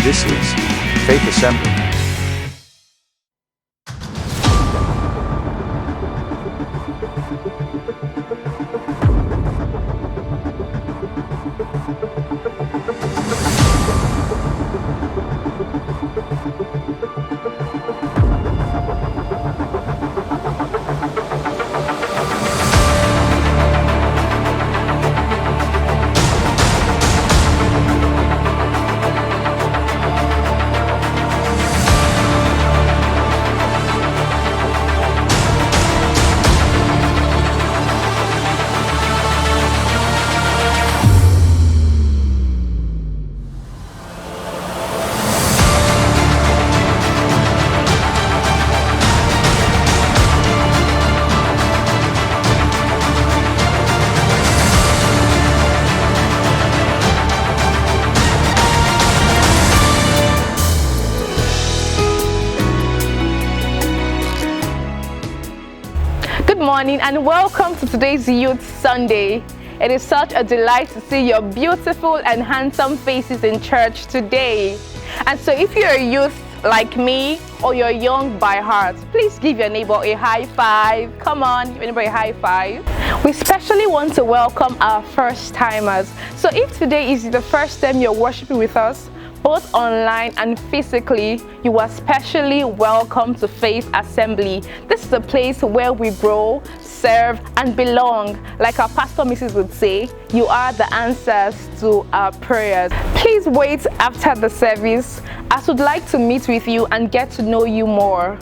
This is Faith Assembly. Good morning and welcome to today's Youth Sunday. It is such a delight to see your beautiful and handsome faces in church today. And so if you're a youth like me or you're young by heart, please give your neighbor a high five. Come on, give your neighbor a high five. We especially want to welcome our first timers. So if today is the first time you're worshiping with us, both online and physically, you are specially welcome to Faith Assembly. This is a place where we grow, serve, and belong. Like our pastor Mrs. would say, you are the answers to our prayers. Please wait after the service, as we'd like to meet with you and get to know you more.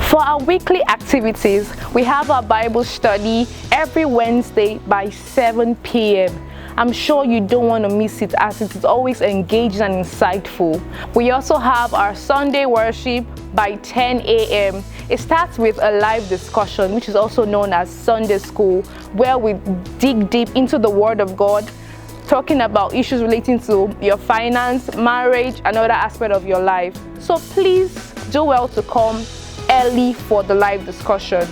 For our weekly activities, we have our Bible study every Wednesday by 7 p.m. I'm sure you don't want to miss it, as it is always engaging and insightful. We also have our Sunday worship by 10 a.m. It starts with a live discussion, which is also known as Sunday School, where we dig deep into the Word of God, talking about issues relating to your finance, marriage, and other aspects of your life. So please do well to come early for the live discussion.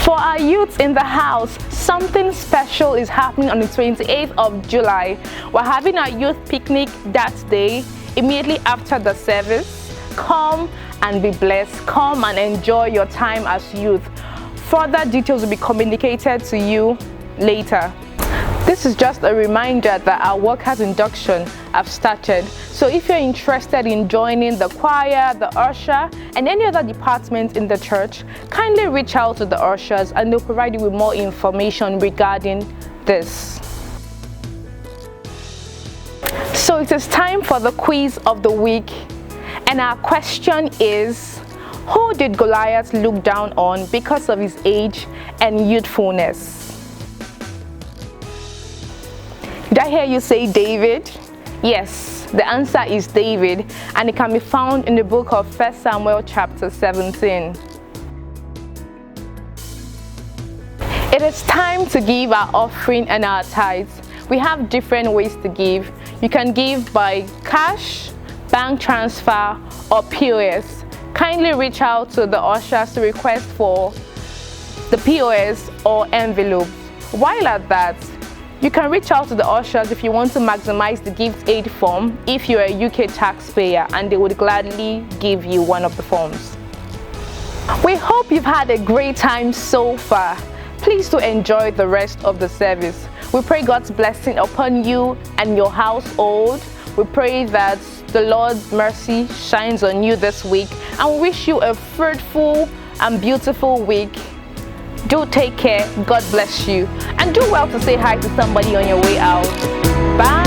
For our youths in the house, something special is happening on the 28th of July. We're having our youth picnic that day, immediately after the service. Come and be blessed. Come and enjoy your time as youth. Further details will be communicated to you later. This is just a reminder that our workers induction have started. So if you're interested in joining the choir, the usher, and any other department in the church, kindly reach out to the ushers and they'll provide you with more information regarding this. So it is time for the quiz of the week. And our question is, who did Goliath look down on because of his age and youthfulness? Did I hear you say David? Yes, the answer is David, and it can be found in the book of 1 Samuel chapter 17. It is time to give our offering and our tithes. We have different ways to give. You can give by cash, bank transfer, or POS. Kindly reach out to the ushers to request for the POS or envelopes. While at that, you can reach out to the ushers if you want to maximize the gift aid form if you're a UK taxpayer, and they would gladly give you one of the forms. We hope you've had a great time so far. Please do enjoy the rest of the service. We pray God's blessing upon you and your household. We pray that the Lord's mercy shines on you this week, and we wish you a fruitful and beautiful week. Do take care. God bless you. And do well to say hi to somebody on your way out. Bye.